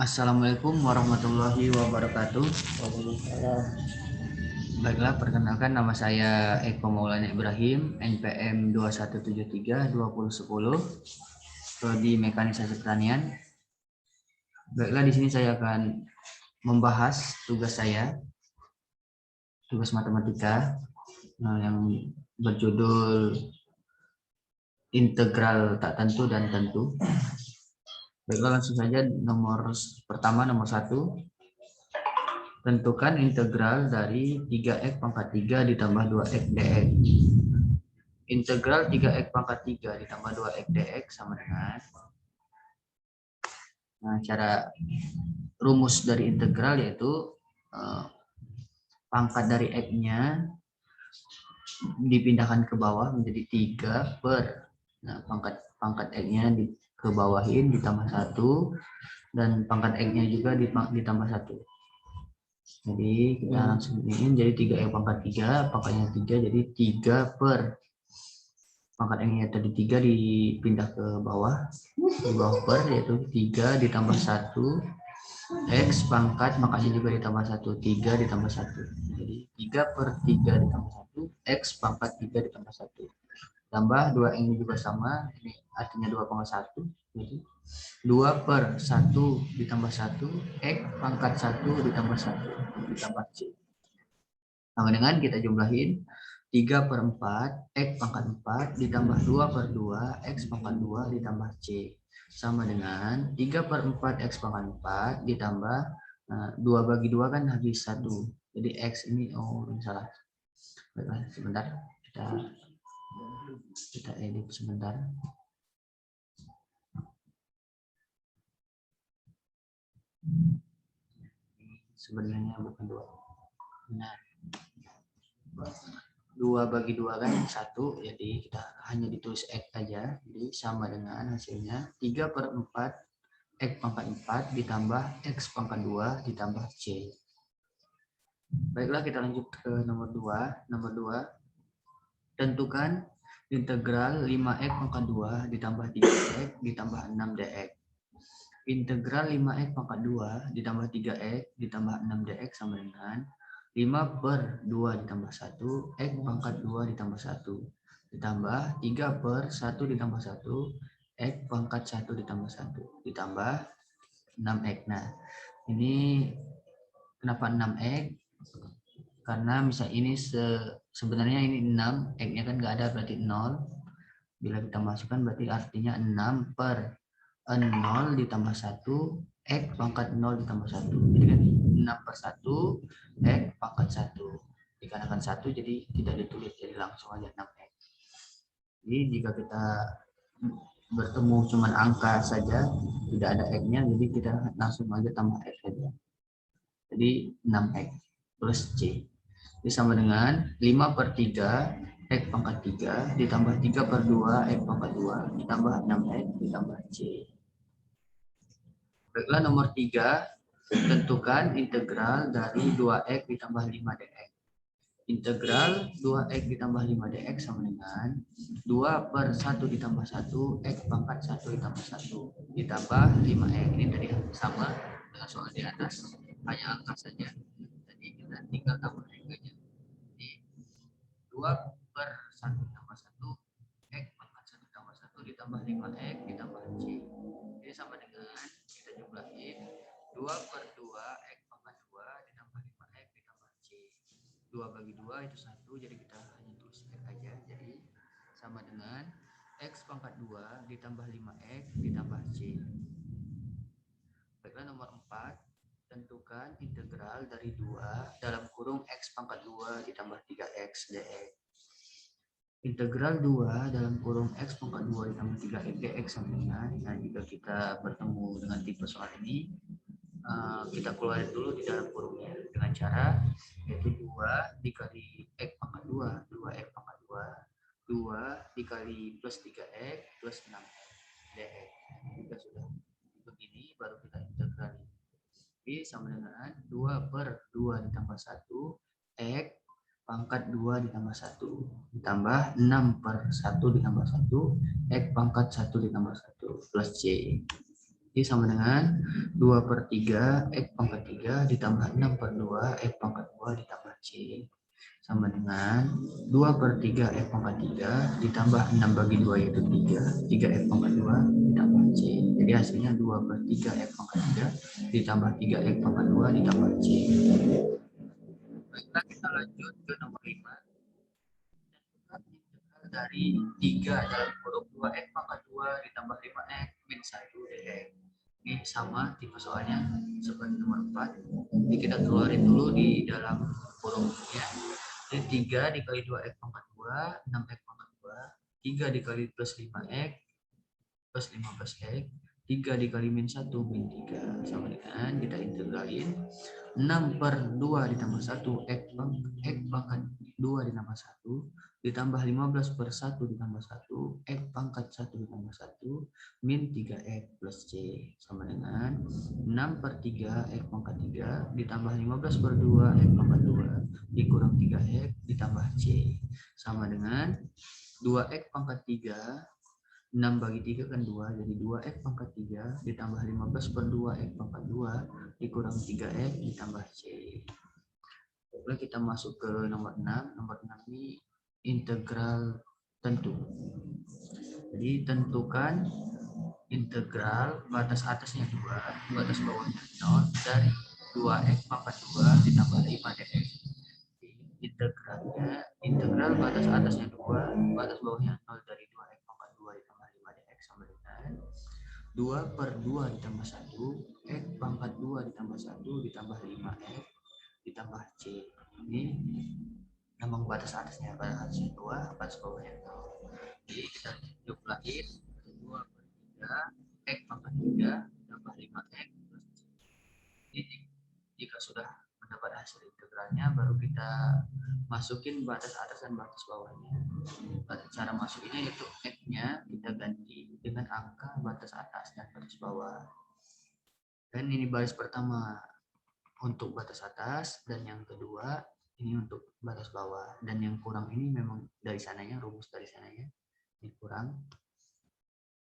Assalamualaikum warahmatullahi wabarakatuh. Baiklah, perkenalkan nama saya Eko Maulana Ibrahim, NPM 2173-2010, Prodi Mekanisasi Pertanian. Baiklah, di sini saya akan membahas tugas saya, tugas matematika, yang berjudul Integral tak tentu dan tentu. Baiklah, langsung saja nomor 1. Tentukan integral dari 3x pangkat 3 ditambah 2x dx. Integral 3x pangkat 3 ditambah 2x dx sama dengan, cara rumus dari integral yaitu pangkat dari x-nya dipindahkan ke bawah menjadi 3 per, pangkat x-nya ke bawahin ditambah 1, dan pangkat x-nya juga ditambah 1. Jadi kita langsung ini jadi 3x pangkat 3, pangkatnya 3, jadi 3 per pangkat x-nya tadi 3 dipindah ke bawah, di bawah per, yaitu 3 ditambah 1 x pangkatnya juga ditambah 1, 3 ditambah 1. Jadi 3 per 3 ditambah 1 x pangkat 3 ditambah 1. Tambah 2 ini juga sama, ini artinya 2 pangkat 1. Jadi 2 per 1 ditambah 1 x pangkat 1 ditambah 1 ditambah c. Sama dengan kita jumlahin 3 per 4 x pangkat 4 ditambah 2 per 2 x pangkat 2 ditambah c. Sama dengan 3 per 4 x pangkat 4 ditambah 2 bagi 2 kan habis 1. Jadi x ini, ini salah. Baiklah, sebentar. Kita edit sebentar. Sebenarnya bukan 2. Nah, 2 bagi 2 kan 1, jadi kita hanya ditulis x aja. Jadi sama dengan hasilnya 3 per 4 x pangkat 4 ditambah x pangkat 2 ditambah c. Baiklah, kita lanjut ke nomor 2. Nomor 2, tentukan integral 5x pangkat 2 ditambah 3x ditambah 6 dx. Integral 5x pangkat 2 ditambah 3x ditambah 6 dx sama dengan 5 per 2 ditambah 1 x pangkat 2 ditambah 1 ditambah 3 per 1 ditambah 1 x pangkat 1 ditambah 1 ditambah 6x. Nah, ini kenapa 6x? Karena misal ini sebenarnya ini 6, x-nya kan nggak ada, berarti 0. Bila kita masukkan berarti artinya 6 per 0 ditambah 1 x pangkat 0 ditambah 1. Jadi kan 6 per 1 x pangkat 1. Dikarenakan 1 jadi tidak ditulis, jadi langsung aja 6x. Jadi jika kita bertemu cuma angka saja, tidak ada x-nya, jadi kita langsung aja tambah x saja. Jadi 6x plus c. Jadi sama dengan 5 per 3 x pangkat 3 ditambah 3 per 2 x pangkat 2 ditambah 6x ditambah c. Baiklah, nomor 3, tentukan integral dari 2x ditambah 5 dx. Integral 2x ditambah 5 dx sama dengan 2 per 1 ditambah 1 x pangkat 1 ditambah 1 ditambah 5x. Ini tadi sama dengan soal di atas, hanya angka saja. Jadi kita tinggal tambah x-nya. Jadi 2 per 1 ditambah 1 x pangkat 1 ditambah 1 ditambah 5x ditambah c. Jadi sama dengan kita jumlahin 2 per 2 x pangkat 2 ditambah 5x ditambah c. 2 bagi 2 itu 1, jadi kita hanya tulis x aja. Jadi sama dengan x pangkat 2 ditambah 5x ditambah c. Baiklah, nomor 4, tentukan integral dari 2 dalam kurung x pangkat 2 ditambah 3x dx. Integral 2 dalam kurung x pangkat 2 ditambah 3x dx sama dengan, nah jika kita bertemu dengan tipe soal ini, kita keluarin dulu di dalam kurungnya dengan cara yaitu 2 dikali x pangkat 2, 2x pangkat 2, 2 dikali plus 3x plus 6x dx. Jika sudah begini baru kita integral. Jadi sama dengan 2 per 2 ditambah 1 x pangkat 2 ditambah 1 ditambah 6 per 1 ditambah 1 x pangkat 1 ditambah 1 plus c. Jadi sama dengan 2/3 X pangkat 3 ditambah 6/2 X pangkat 2 ditambah C. Sama dengan 2/3 X pangkat 3 ditambah 6/2 yaitu 3. 3 X pangkat 2 ditambah C. Jadi hasilnya 2/3 X pangkat 3 ditambah 3 X pangkat 2 ditambah C. Baiklah, kita lanjut ke nomor 5. Dari 3 dalam kurung 2X pangkat 2 ditambah 5X min 1 dx. Ini sama tipe soalnya seperti nomor 4. Jadi kita keluarin dulu di dalam kurungnya. Jadi 3 dikali 2X pangkat 2, 6X pangkat 2. 3 dikali plus 5X plus 15X. 3 dikali min 1 min 3. Sama dengan kita integralin 6/2 ditambah 1 X pangkat 2 ditambah 1 ditambah 15/1 ditambah 1 X pangkat 1 ditambah 1 min 3X plus C sama dengan 6/3 X pangkat 3 ditambah 15/2 X pangkat 2 dikurang 3X ditambah C sama dengan 2X pangkat 3. 6/3 kan 2, jadi 2X pangkat 3 ditambah 15/2 X pangkat 2 dikurang 3X ditambah C. Lalu kita masuk ke nomor 6. Nomor 6 ini integral tentu. Jadi tentukan integral batas atasnya 2, batas bawahnya 0 dari 2X pangkat 2 ditambah 5 dx. Integralnya, integral batas atasnya 2, batas bawahnya 0 dari 2X pangkat 2 ditambah 5 dx sama dengan 2/2 ditambah 1 X pangkat 2 ditambah 1 ditambah 5X ditambah C. Ini memang batas atasnya, batas atasnya 2, batas bawahnya 0. Jadi kita jumlahin 2/3 X pangkat 3 ditambah 5X plus C. Jadi jika sudah mendapat hasil integralnya, baru kita masukin batas atas dan batas bawahnya. Cara masukinnya yaitu X-nya kita ganti dengan angka batas atas dan batas bawah. Dan ini baris pertama untuk batas atas, dan yang kedua ini untuk batas bawah. Dan yang kurang ini memang dari sananya, rumus dari sananya ini kurang,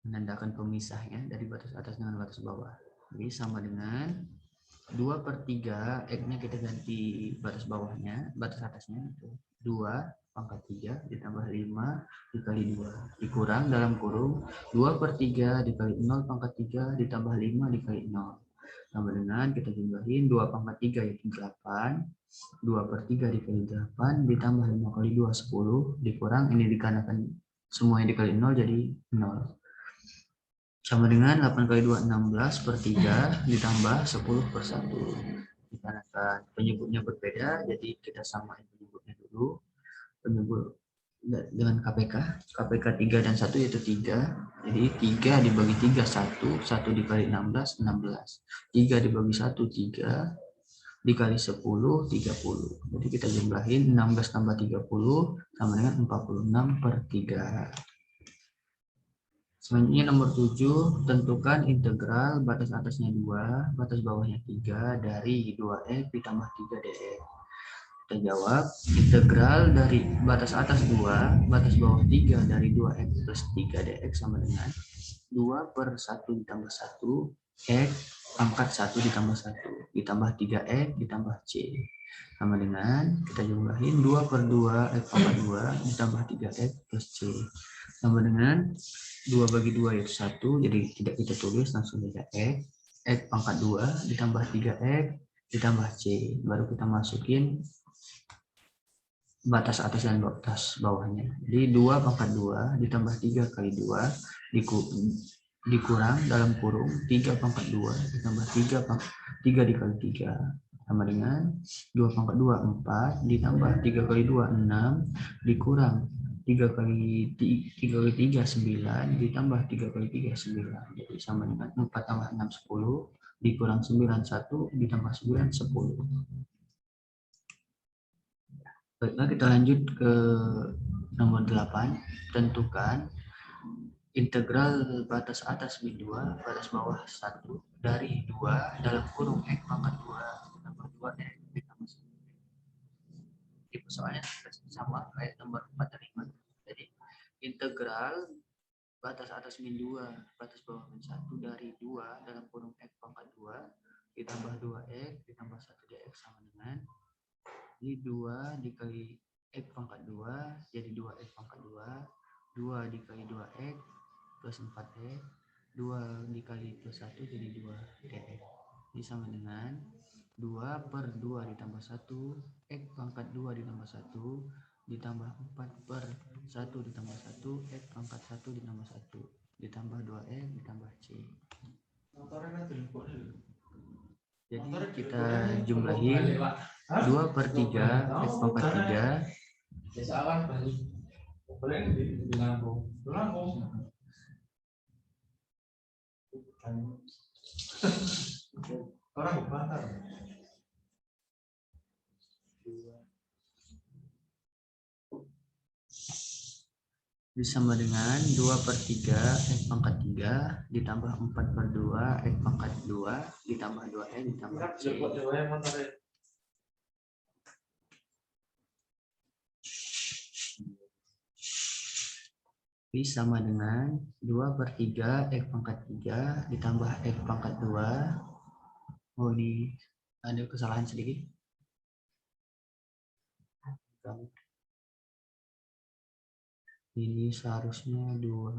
menandakan pemisahnya dari batas atas dengan batas bawah. Jadi sama dengan 2/3 X-nya kita ganti batas bawahnya, batas atasnya itu 2 pangkat 3 ditambah 5 dikali 2 dikurang dalam kurung 2/3 dikali 0 pangkat 3 ditambah 5 dikali 0 sama dengan kita jumlahin 2 pangkat 3 yaitu 8, 2/3 dikali 8 ditambah 5 kali 2 10 dikurang ini dikarenakan semuanya dikali 0 jadi 0 sama dengan 8 kali 2 16/3 ditambah 10/1. Dikarenakan penyebutnya berbeda, jadi kita samain penyebutnya dulu. Penyebut dengan KPK 3 dan 1 yaitu 3. Jadi 3 dibagi 3 1, 1 dikali 16 16. 3 dibagi 1 3 dikali 10 30. Jadi kita jumlahin 16 tambah 30 sama dengan 46/3. Selanjutnya nomor 7, tentukan integral batas atasnya 2, batas bawahnya 3 dari 2x ditambah 3 dx. Kita jawab, integral dari batas atas 2, batas bawah 3 dari 2x plus 3 dx sama dengan 2/1 ditambah 1, x pangkat 1 ditambah 1, ditambah 3x ditambah c. Sama dengan, kita jumlahin 2/2 x pangkat 2 ditambah 3x plus c. Sama dengan 2/2 yaitu 1, jadi tidak kita tulis, langsung saja x pangkat 2 ditambah 3x ditambah c. Baru kita masukin batas atas dan batas bawahnya. Jadi 2 pangkat 2 ditambah 3 kali 2 dikurang dalam kurung 3 pangkat 2 ditambah 3 dikali 3 sama dengan 2 pangkat 2 4 ditambah 3 kali 2 6 dikurang 3 kali 3 9 ditambah 3 kali 3 9. Jadi sama dengan 4 tambah 6 10 dikurang 9 1 ditambah 9 10. Baiklah, kita lanjut ke nomor 8. Tentukan integral batas atas min 2, batas bawah 1 dari 2 dalam kurung x pangkat 2 tambah 2x ditambah 1. Tipe soalnya sama kayak nomor 4 dan 5. Jadi integral batas atas min 2, batas bawah min 1 dari 2 dalam kurung X pangkat 2 ditambah 2X ditambah 1 dx sama dengan ini 2 dikali X pangkat 2 jadi 2X pangkat 2, 2 dikali 2X plus 4X, 2 dikali plus 1 jadi 2 dx. Ini sama dengan 2 per 2 ditambah 1, X pangkat 2 ditambah 1, ditambah 4 per 1 ditambah 1, X pangkat 1 ditambah 1, ditambah 2X ditambah C. Jadi kita jumlahin 2 per 3, X pangkat 3. Orang bakar. Sama dengan 2 per 3 X pangkat 3 ditambah 4 per 2 X pangkat 2 ditambah 2X ditambah C. Ini sama dengan 2 per 3 X pangkat 3 ditambah X pangkat 2. Oh, ini ada kesalahan sedikit. Ini seharusnya 2.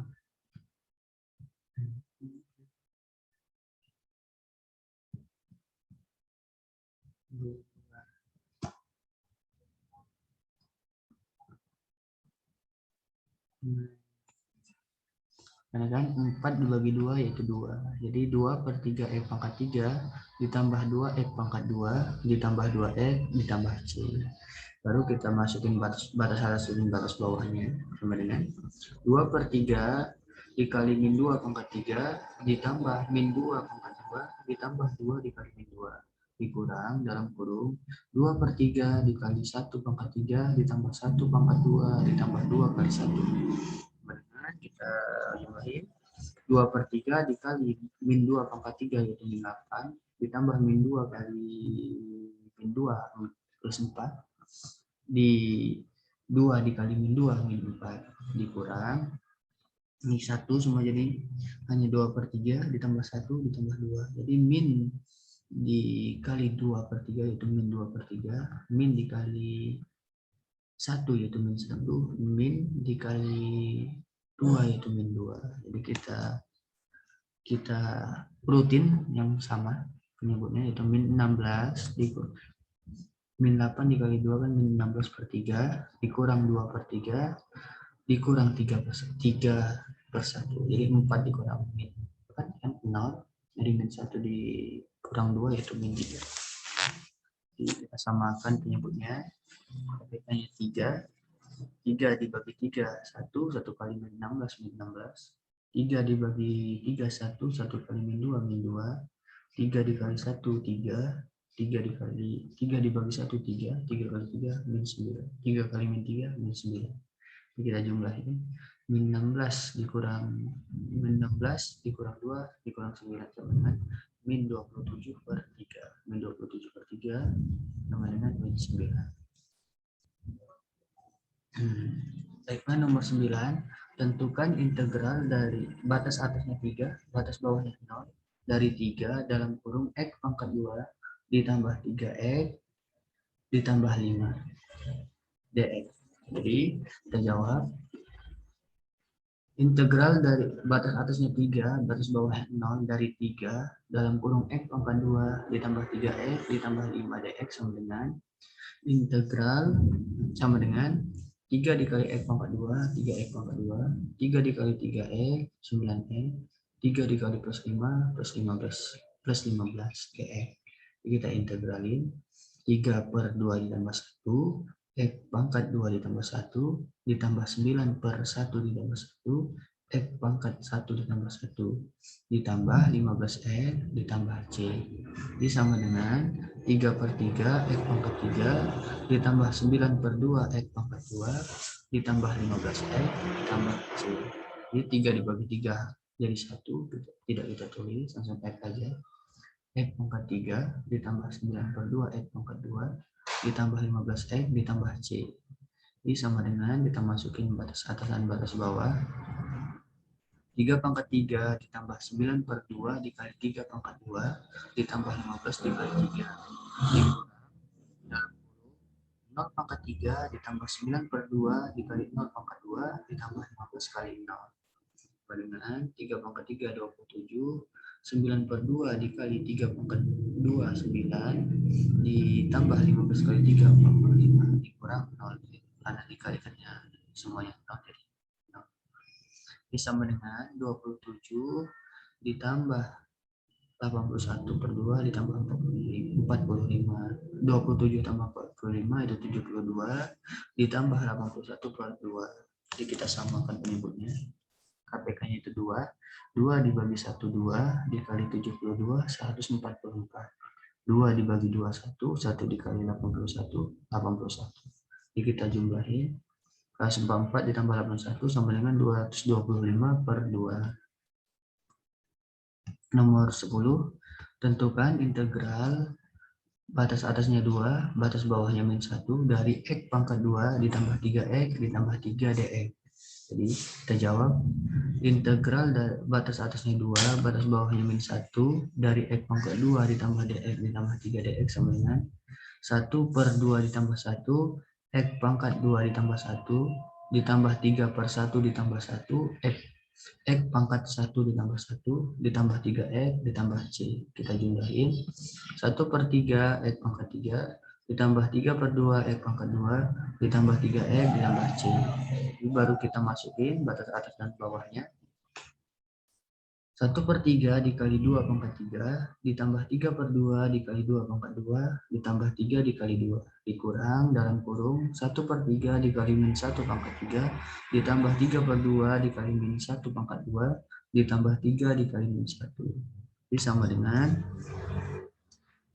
Karena kan 4 dibagi 2 yaitu 2. Jadi 2 per 3 X pangkat 3 ditambah 2 X pangkat 2 ditambah 2X ditambah C. Baru kita masukin batas atas dan batas bawahnya. Sama dengan 2 per 3 dikali min 2 pangkat 3 ditambah min 2 pangkat 2 ditambah 2 dikali min 2. Dikurang dalam kurung 2 per 3 dikali 1 pangkat 3 ditambah 1 pangkat 2 ditambah 2 kali 1. Kita jumlahin 2 per 3 dikali min 2 pangkat 3 yaitu min 8 ditambah min 2 kali min 2 plus 4 di 2 dikali min 2 min 4 dikurang ini 1 semua jadi hanya 2 per 3 ditambah 1 ditambah 2 jadi min dikali 2 per 3 yaitu min 2 per 3 min dikali 1 yaitu min 1 min dikali 2 yaitu min 2. Jadi kita rutin yang sama penyebutnya yaitu min 16 min 8 dikali 2 kan min 16 per 3 dikurang 2 per 3 dikurang 3 per 1. Jadi 4 dikurang min kan 0 jadi min 1 dikurang 2 yaitu min 3. Jadi kita samakan penyebutnya hanya 3 dibagi 3 1 kali min 16 min 16 3 dibagi 3 1 kali min 2 min 2 3 dikali 1 3 dibagi 1 3 kali 3 min 9 3 kali min 3 min 9. Kita jumlahin min 16 dikurang min 16 dikurang 2 dikurang 9 sama dengan min 27 per 3 min 27 per 3 sama dengan min 9. Baiklah, nomor 9, tentukan integral dari batas atasnya 3, batas bawahnya 0, dari 3 dalam kurung X pangkat 2 ditambah 3X ditambah 5 dx. Jadi kita jawab integral dari batas atasnya 3, batas bawahnya 0 dari 3 dalam kurung X pangkat 2 ditambah 3X ditambah 5 dx sama dengan integral sama dengan 3 dikali X pangkat 2, 3X pangkat 2, 3 dikali 3X, 9X, 3 dikali plus 5, plus 15 dx. Kita integralin 3 per 2 ditambah 1, X pangkat 2 ditambah 1, ditambah 9 per 1 ditambah 1, X pangkat 1 ditambah 1, ditambah 15X ditambah C. Ini sama dengan 3 per 3 X pangkat 3 ditambah 9 per 2 X pangkat 2 ditambah 15X ditambah C. Jadi 3 dibagi 3 jadi 1, tidak kita tulis, langsung X aja. X pangkat 3 ditambah 9 per 2 X pangkat 2 ditambah 15X ditambah C. Ini sama dengan kita masukin batas atas dan batas bawah. 3 pangkat 3 ditambah 9 per 2 dikali 3 pangkat 2 ditambah 15 dikali 3. Dalam 0 pangkat 3 ditambah 9 per 2 dikali 0 pangkat 2 ditambah 15 kali 0. Dengan 3 pangkat 3 27, 9 per 2 dikali 3 pangkat 2 9 ditambah 15 kali 3 45 dikurang 0 karena dikalikannya semuanya 0 jadi 0. Sama dengan 27 ditambah 81 per 2 ditambah 45 27 tambah 45 itu 72 ditambah 81 per 2. Jadi kita samakan penyebutnya. KPK-nya itu 2. 2 dibagi 1 2 dikali 72 144. 2 dibagi 2 1 1 dikali 81 81. Jadi kita jumlahin. Kelas 44 ditambah 81 sama dengan 225 per 2. Nomor 10, tentukan integral batas atasnya 2, batas bawahnya min 1 dari X pangkat 2 ditambah 3X ditambah 3 dx. Jadi kita jawab integral batas atasnya 2, batas bawahnya min 1 dari X pangkat 2 ditambah dx ditambah 3 dx sama dengan 1 per 2 ditambah 1, X pangkat 2 ditambah 1 ditambah 3 per 1 ditambah 1, X pangkat 1 ditambah 1 ditambah 3X ditambah C. Kita jumlahin 1 per 3 X pangkat 3 ditambah 3 per 2 X pangkat 2 ditambah 3X ditambah C. Ini baru kita masukin batas atas dan bawahnya. 1 per 3 dikali 2 pangkat 3 ditambah 3 per 2 dikali 2 pangkat 2 ditambah 3 dikali 2 dikurang dalam kurung 1 per 3 dikali min 1 pangkat 3 ditambah 3 per 2 dikali min 1 pangkat 2 ditambah 3 dikali min 1. Ini sama dengan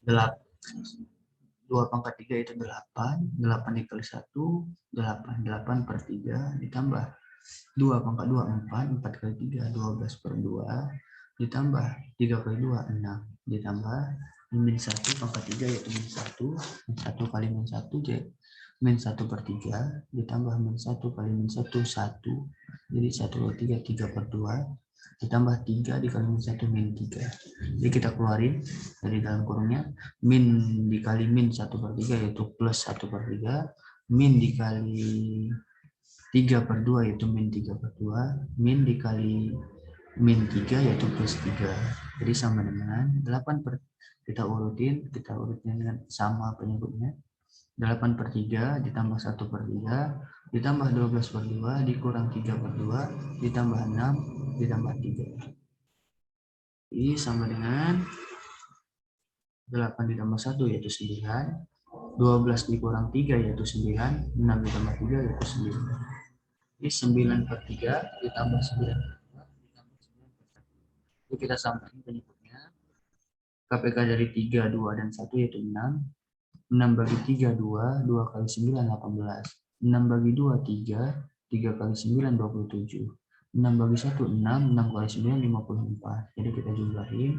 8. 2 pangkat 3 itu 8. 8 dikali 1 8. 8 per 3 ditambah 2 pangkat 2 4, 4 kali 3 12 per 2 ditambah 3 kali 2 6 ditambah min 1 pangkat 3 yaitu min 1 kali min 1 jadi min 1 per 3 ditambah min 1 kali min 1 1 jadi 1 kali 3 3 per 2 ditambah 3 dikali min 1 min 3. Jadi kita keluarin dari dalam kurungnya min dikali min 1 per 3 yaitu plus 1 per 3 min dikali 3 per 2 yaitu min 3 per 2, min dikali min 3 yaitu plus 3. Jadi sama dengan 8 per, kita urutin dengan sama penyebutnya. 8 per 3 ditambah 1 per 3 ditambah 12 per 2 dikurang 3 per 2 ditambah 6 ditambah 3. Ini sama dengan 8 ditambah 1 yaitu 9, 12 dikurang 3 yaitu 9, 6 ditambah 3 yaitu 9. Ini 9 per 3 ditambah 9 per 2 ditambah 9 per 1. Itu kita samakan penyebutnya. KPK dari 3, 2, dan 1 yaitu 6. 6 bagi 3, 2. 2 kali 9, 18. 6 bagi 2, 3. 3 kali 9, 27. 6 bagi 1, 6. 6 kali 9, 54. Jadi kita jumlahin.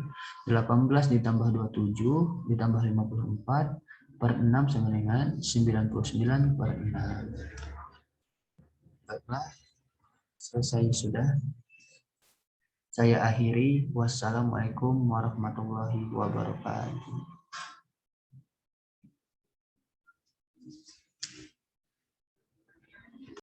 18 ditambah 27 ditambah 54 per 6 sama dengan 99 per 6. Baiklah, selesai sudah. Saya akhiri. Wassalamualaikum warahmatullahi wabarakatuh.